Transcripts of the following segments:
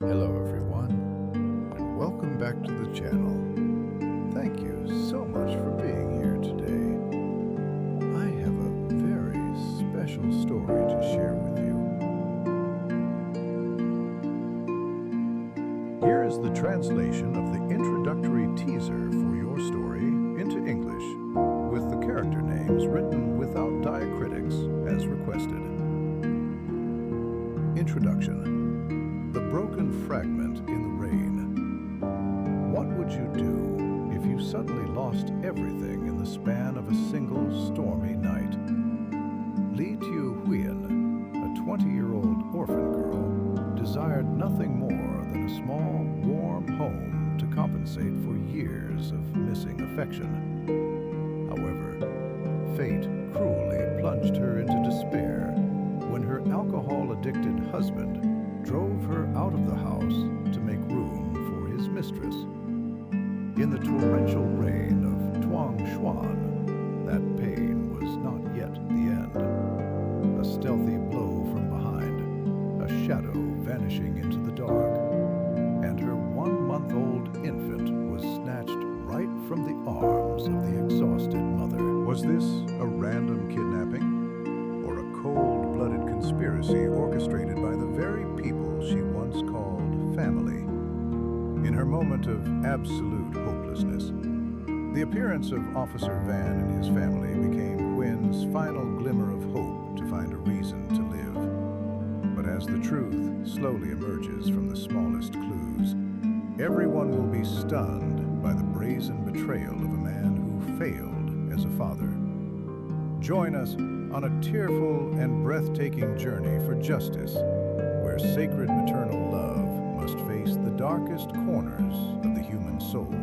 Hello everyone, and welcome back to the channel. Thank you so much for being here today. I have a very special story to share with you. Here is the translation of the introductory teaser for your story into English, with the character names written without diacritics as requested. Introduction. The broken fragment in the rain. What would you do if you suddenly lost everything in the span of a single stormy night? Ly Tieu Hue, a 20-year-old orphan girl, desired nothing more than a small, warm home to compensate for years of missing affection. However, fate cruelly plunged her into despair when her alcohol-addicted husband drove her out of the house to make room for his mistress. In the torrential rain of Tuang Xuan, that pain was not yet the end. A stealthy blow from behind, a shadow vanishing into the dark, and her 1-month-old infant was snatched right from the arms of the exhausted mother. Was this a random kidnapping? Or a cold-blooded conspiracy orchestrated by the very people she once called family? In her moment of absolute hopelessness, the appearance of Officer Van and his family became Huyen's final glimmer of hope to find a reason to live. But as the truth slowly emerges from the smallest clues, everyone will be stunned by the brazen betrayal of a man who failed as a father. Join us on a tearful and breathtaking journey for justice, where sacred maternal love must face the darkest corners of the human soul.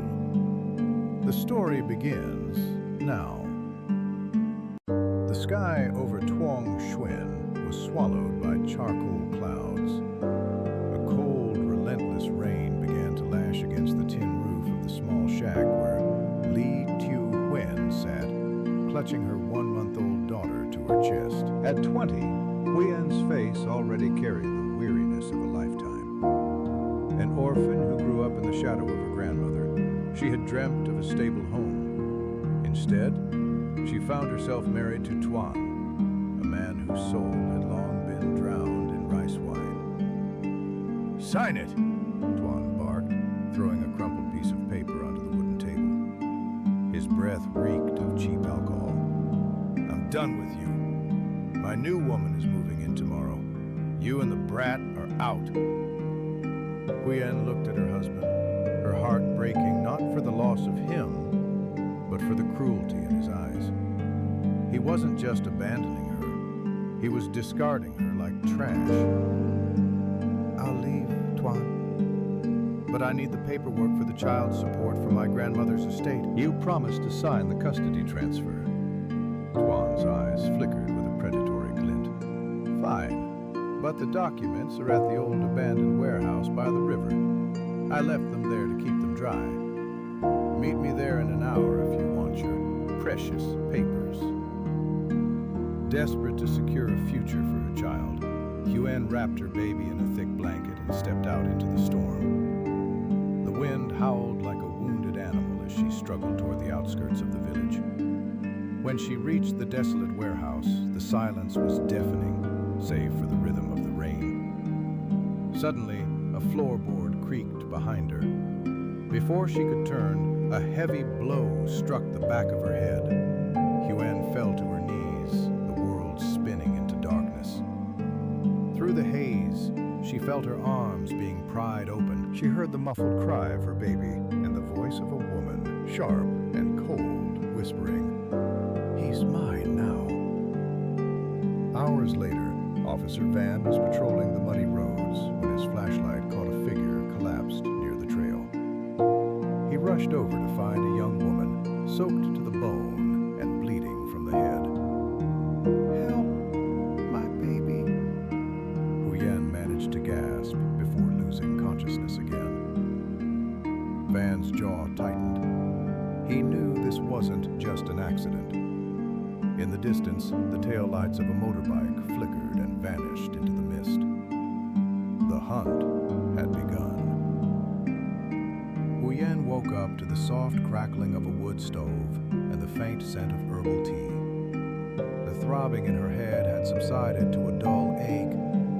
The story begins now. The sky over Tuang Xuan was swallowed by charcoal clouds. A cold, relentless rain began to lash against the tin roof of the small shack where Ly Tieu Hue sat, clutching her 1-month-old daughter to her chest. At 20, Huyen's face already carried the weariness of a lifetime. An orphan who grew up in the shadow of her grandmother, she had dreamt of a stable home. Instead, she found herself married to Tuan, a man whose soul had long been drowned in rice wine. "Sign it!" Tuan barked, throwing a crumpled piece of paper onto the wooden table. His breath reeked of cheap alcohol. "I'm done with you. My new woman is moving in tomorrow. You and the brat are out." Huyen looked at her husband, her heart breaking not for the loss of him, but for the cruelty in his eyes. He wasn't just abandoning her, he was discarding her like trash. "I'll leave, Tuan. But I need the paperwork for the child support from my grandmother's estate." "You promised to sign the custody transfer." Tuan's eyes flickered with a predatory glint. "Fine, but the documents are at the old abandoned warehouse by the river. I left them there to keep them dry. Meet me there in an hour if you want your precious papers." Desperate to secure a future for her child, Huyen wrapped her baby in a thick blanket and stepped out into the storm. The wind howled like a wounded animal as she struggled toward the outskirts of the village. When she reached the desolate warehouse, the silence was deafening, save for the rhythm of the rain. Suddenly, a floorboard creaked behind her. Before she could turn, a heavy blow struck the back of her head. Huyen fell to her knees, the world spinning into darkness. Through the haze, she felt her arms being pried open. She heard the muffled cry of her baby and the voice of a woman, sharp and cold, whispering, "He's mine now." Hours later, Officer Van was patrolling the muddy roads when his flashlight caught a figure collapsed near the trail. He rushed over to find a young woman, soaked to the bone and bleeding from the head. "Help, my baby." Huyen managed to gasp before losing consciousness again. Van's jaw tightened. He knew this wasn't just an accident. In the distance, the taillights of a motorbike flickered and vanished into the mist. The hunt had begun. woke up to the soft crackling of a wood stove and the faint scent of herbal tea. The throbbing in her head had subsided to a dull ache,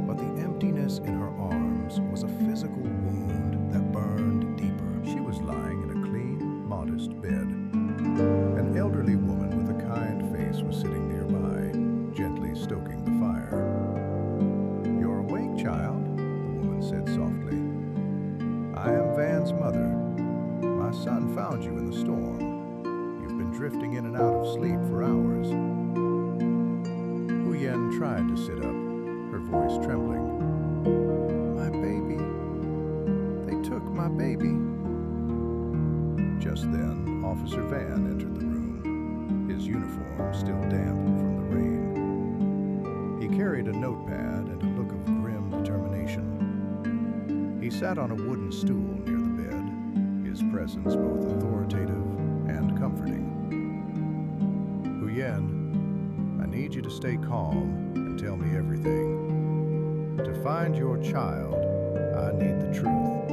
but the emptiness in her arms was a physical wound that burned deeper. She was lying in a clean, modest bed. An elderly woman with a kind face was sitting nearby, gently stoking the fire. "You're awake, child," the woman said softly. "I am Van's mother. My son found you in the storm. You've been drifting in and out of sleep for hours." Hu Yen tried to sit up, her voice trembling. "My baby. They took my baby." Just then, Officer Van entered the room, his uniform still damp from the rain. He carried a notepad and a look of grim determination. He sat on a wooden stool near the bed, his presence both authoritative and comforting. "Hu Yen, I need you to stay calm and tell me everything. To find your child, I need the truth."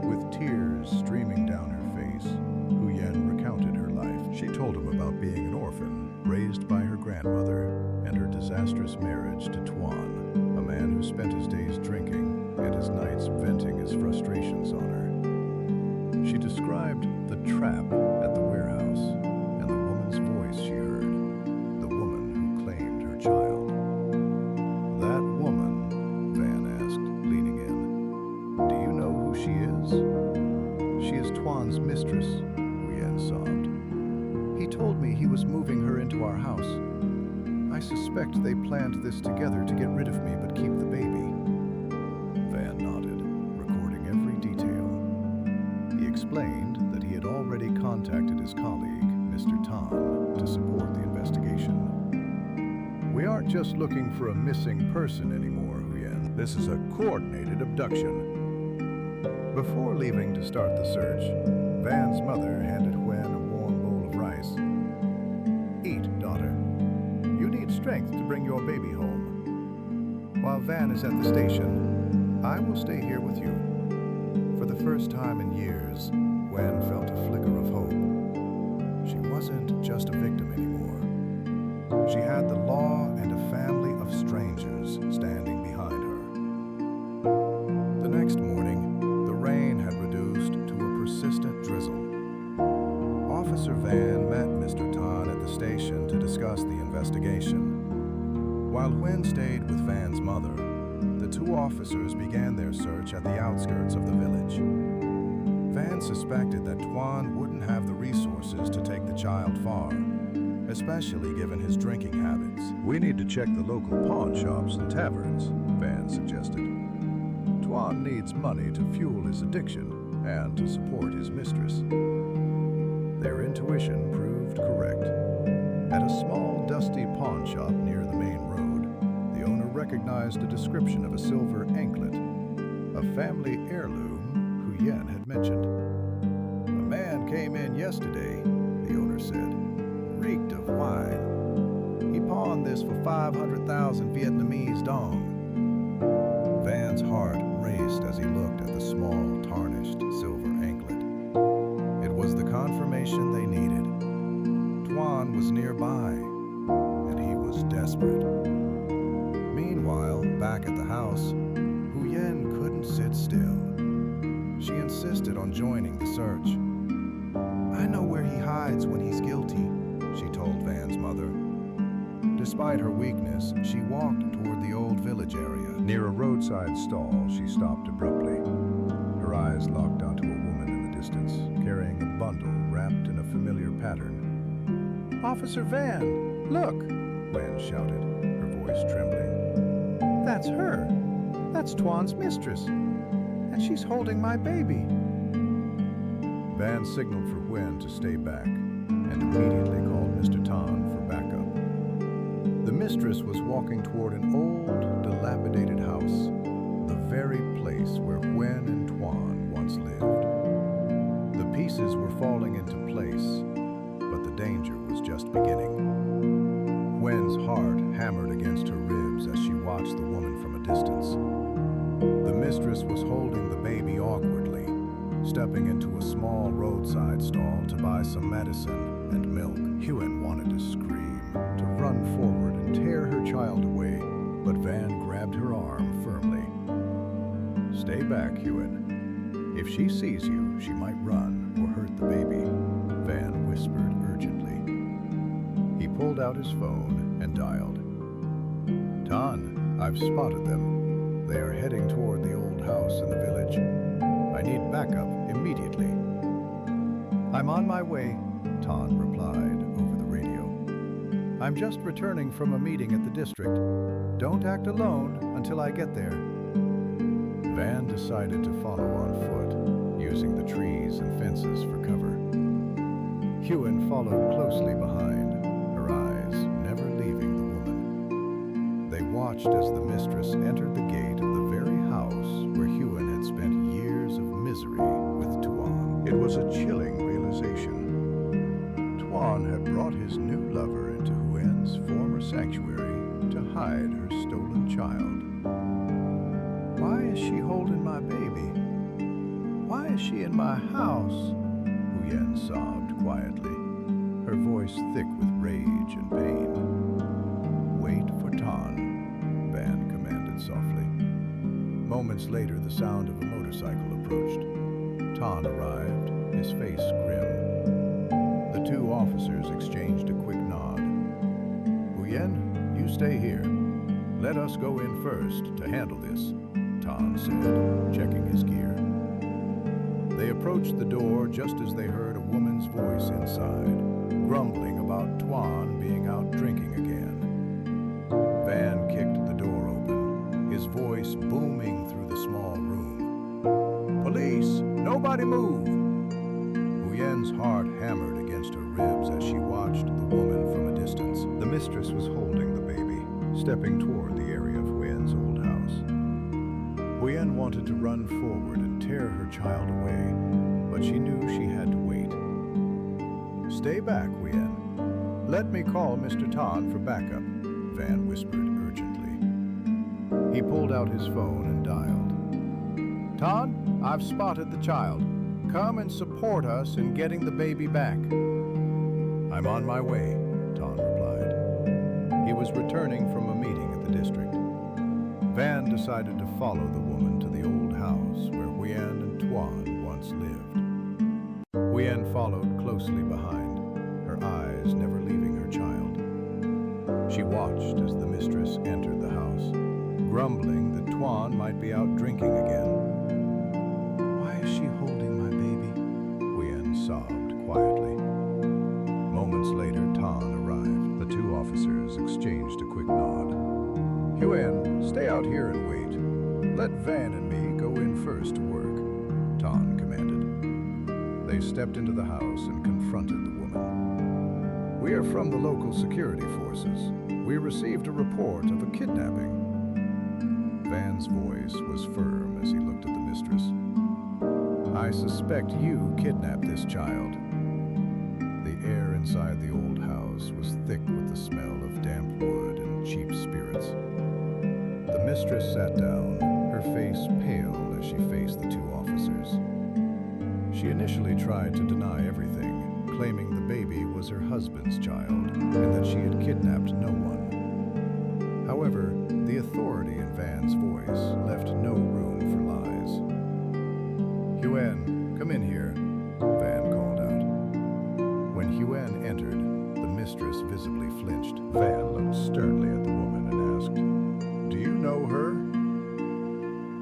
With tears streaming down her face, Hu Yen recounted her life. She told him about being an orphan, raised by her grandmother, and her disastrous marriage to Tuan, a man who spent his days drinking and his nights venting his frustrations on her. She described the trap at the warehouse and the woman's voice she heard, the woman who claimed her child. "That woman?" Van asked, leaning in. "Do you know who she is?" "She is Tuan's mistress," Hu Yen sobbed. "He told me he was moving her into our house. I suspect they planned this together to get rid of me but keep the baby." Van nodded, recording every detail. He explained that he had already contacted his colleague, Mr. Tan, to support the investigation. "We aren't just looking for a missing person anymore, Hu Yen. This is a coordinated abduction." Before leaving to start the search, Van's mother handed Huen a warm bowl of rice. "Eat, daughter. You need strength to bring your baby home. While Van is at the station, I will stay here with you." For the first time in years, Huen felt a flicker of hope. She wasn't just a victim anymore. She had the law and a family of strangers standing behind her. The next morning, the rain had reduced to a persistent drizzle. Officer Van met Mr. Tan at the station to discuss the investigation. While Huen stayed with Van's mother, the two officers began their search at the outskirts of the village. Van suspected that Tuan wouldn't have the resources to take the child far, especially given his drinking habits. "We need to check the local pawn shops and taverns," Van suggested. "Tuan needs money to fuel his addiction and to support his mistress." Their intuition proved correct. At a small, dusty pawn shop near the main road, the owner recognized a description of a silver anklet, a family heirloom Hu Yen had mentioned. "A man came in yesterday," the owner said, "reeked of wine. He pawned this for 500,000 Vietnamese dong." Van's heart raced as he looked at the small, tarnished silver anklet. It was the confirmation they needed. Tuan was nearby, and he was desperate. Meanwhile, back at the house, Hu Yen couldn't sit still. She insisted on joining the search. "I know where he hides when he's guilty," she told Van's mother. Despite her weakness, she walked toward the old village area. Near a roadside stall, she stopped abruptly. Her eyes locked onto a woman in the distance, carrying a bundle wrapped in a familiar pattern. "Officer Van, look!" Wen shouted, her voice trembling. "That's her! That's Tuan's mistress! And she's holding my baby!" Van signaled for Huen to stay back and immediately called Mr. Tan for backup. The mistress was walking toward an old, dilapidated house, the very place where Huen and Tuan once lived. The pieces were falling into place, but the danger was just beginning. Huen's heart hammered against her ribs as she watched the woman from a distance. The mistress was holding the baby awkwardly, stepping into a small roadside stall to buy some medicine and milk. Huen wanted to scream, to run forward and tear her child away, but Van grabbed her arm firmly. "Stay back, Huen. If she sees you, she might run or hurt the baby," Van whispered urgently. He pulled out his phone and dialed. "Tan, I've spotted them. They are heading toward the old house in the village. I need backup immediately." "I'm on my way," Tan replied over the radio. "I'm just returning from a meeting at the district. Don't act alone until I get there." Van decided to follow on foot, using the trees and fences for cover. Huen followed closely behind, her eyes never leaving the woman. They watched as the mistress entered the gate of the very house where Huen had spent years of misery with Tuan. It was a chilling realization. Tuan had brought his new lover into Huen's former sanctuary to hide her stolen child. "Why is she holding my baby? Why is she in my house?" Huyen sobbed quietly, her voice thick with rage and pain. "Wait for Tan," Van commanded softly. Moments later, the sound of a motorcycle approached. Tan arrived, his face grim. The two officers exchanged a quick nod. "Huyen, you stay here. Let us go in first to handle this," Tan said, checking his gear. They approached the door just as they heard a woman's voice inside, grumbling about Tuan being out drinking again. Van kicked the door open, his voice booming through the small room. "Police! Nobody move!" Huyen's heart hammered against her ribs as she watched the woman from a distance. The mistress was holding the baby, stepping toward the area of Huyen's old house. Huyen wanted to run forward and tear her child away, but she knew she had to wait. "Stay back, Huyen. Let me call Mr. Tan for backup," Van whispered urgently. He pulled out his phone and dialed. "Tan, I've spotted the child. Come and support us in getting the baby back." "I'm on my way," Tan replied. He was returning from a meeting at the district. Van decided to follow the woman to the old house where Huyen and Tuan once lived. Huyen followed closely behind, her eyes never leaving her child. She watched as the mistress entered the house, grumbling that Tuan might be out drinking again. "Why is she holding my baby?" Huyen sobbed quietly. Moments later, Tan arrived. The two officers exchanged a quick nod. "Huen, stay out here and wait. Let Van and me go in first to work," Tan commanded. They stepped into the house and confronted the woman. "We are from the local security forces. We received a report of a kidnapping." Van's voice was firm as he looked at the mistress. "I suspect you kidnapped this child." The air inside the old house was thick with the smell of damp wood and cheap spirits. The mistress sat down, her face pale as she faced the two officers. She initially tried to deny everything, claiming the baby was her husband's child and that she had kidnapped no one. However, the authority in Van's voice left no room for lies. "Huen, come in here," Van called out. When Huen entered, the mistress visibly flinched. Van looked sternly at the woman and asked, "Do you know her?"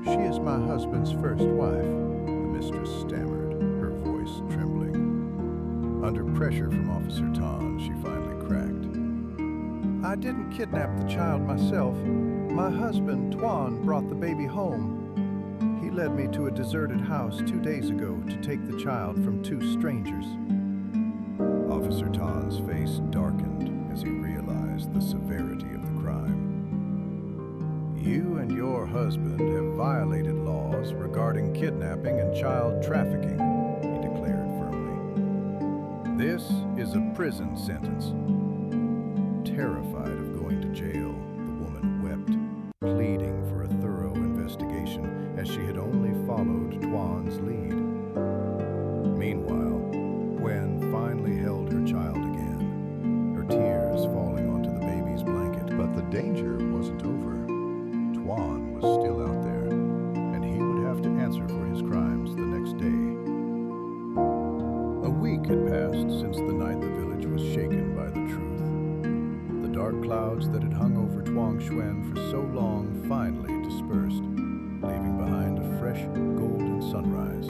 "She is my husband's first wife," the mistress stammered, her voice trembling. Under pressure from Officer Tan, she finally cracked. "I didn't kidnap the child myself. My husband, Tuan, brought the baby home. He led me to a deserted house 2 days ago to take the child from 2 strangers." Officer Tan's face darkened as he realized the severity of the crime. "You and your husband have violated laws regarding kidnapping and child trafficking," he declared firmly. "This is a prison sentence." Terrified of going to jail, the woman wept, pleading for a thorough investigation as she had only followed Tuan's lead. Meanwhile, Gwen finally held her child again, her tears falling onto the baby's blanket. But the danger wasn't over. Tuan was still out there, and he would have to answer for his crimes the next day. A week had passed since the night the village was shaken by the truth. The dark clouds that had hung over Tuang Xuan for so long finally dispersed, leaving behind a fresh, golden sunrise.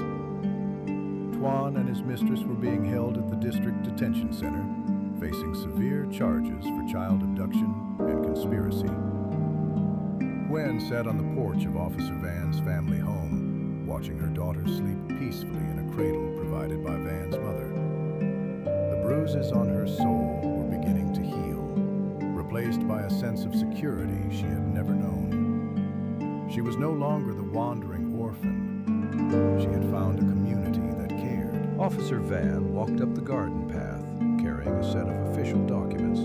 Tuan and his mistress were being held at the district detention center, facing severe charges for child abduction and conspiracy. Gwen sat on the porch of Officer Van's family home, watching her daughter sleep peacefully in a cradle provided by Van's mother. The bruises on her soul were beginning to heal, replaced by a sense of security she had never known. She was no longer the wandering orphan. She had found a community that cared. Officer Van walked up the garden path, carrying a set of official documents.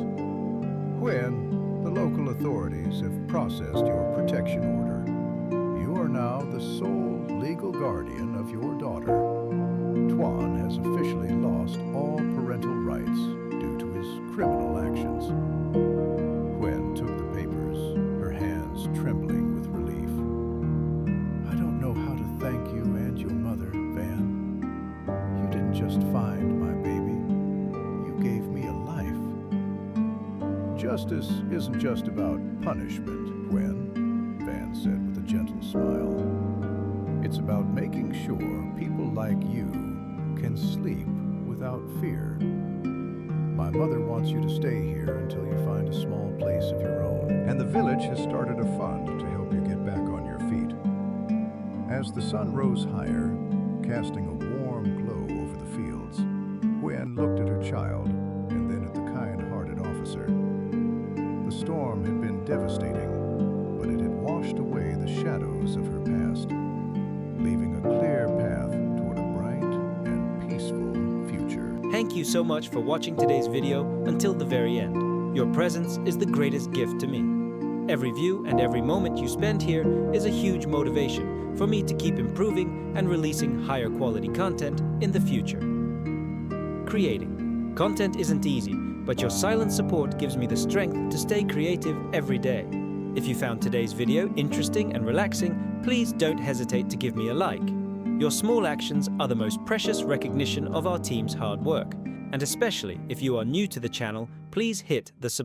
Gwen, the local authorities have processed your protection order. You are now the sole legal guardian of your daughter. Tuan has officially lost all parental rights due to his criminal actions. Gwen took the papers, her hands trembling with relief. I don't know how to thank you and your mother, Van. You didn't just find my baby, you gave me a life. Justice isn't just about punishment, Gwen, Van said with a gentle smile. It's about making sure people like you can sleep without fear. My mother wants you to stay here until you find a small place of your own. And the village has started a fund to help you get back on your feet. As the sun rose higher, casting a warm glow over the fields, Gwen looked at her child and then at the kind-hearted officer. The storm had been devastating, but it had washed away the shadows of her past, leaving a clear path toward a bright and peaceful future. Thank you so much for watching today's video until the very end. Your presence is the greatest gift to me. Every view and every moment you spend here is a huge motivation for me to keep improving and releasing higher quality content in the future. Creating content isn't easy, but your silent support gives me the strength to stay creative every day. If you found today's video interesting and relaxing, please don't hesitate to give me a like. Your small actions are the most precious recognition of our team's hard work. And especially if you are new to the channel, please hit the subscribe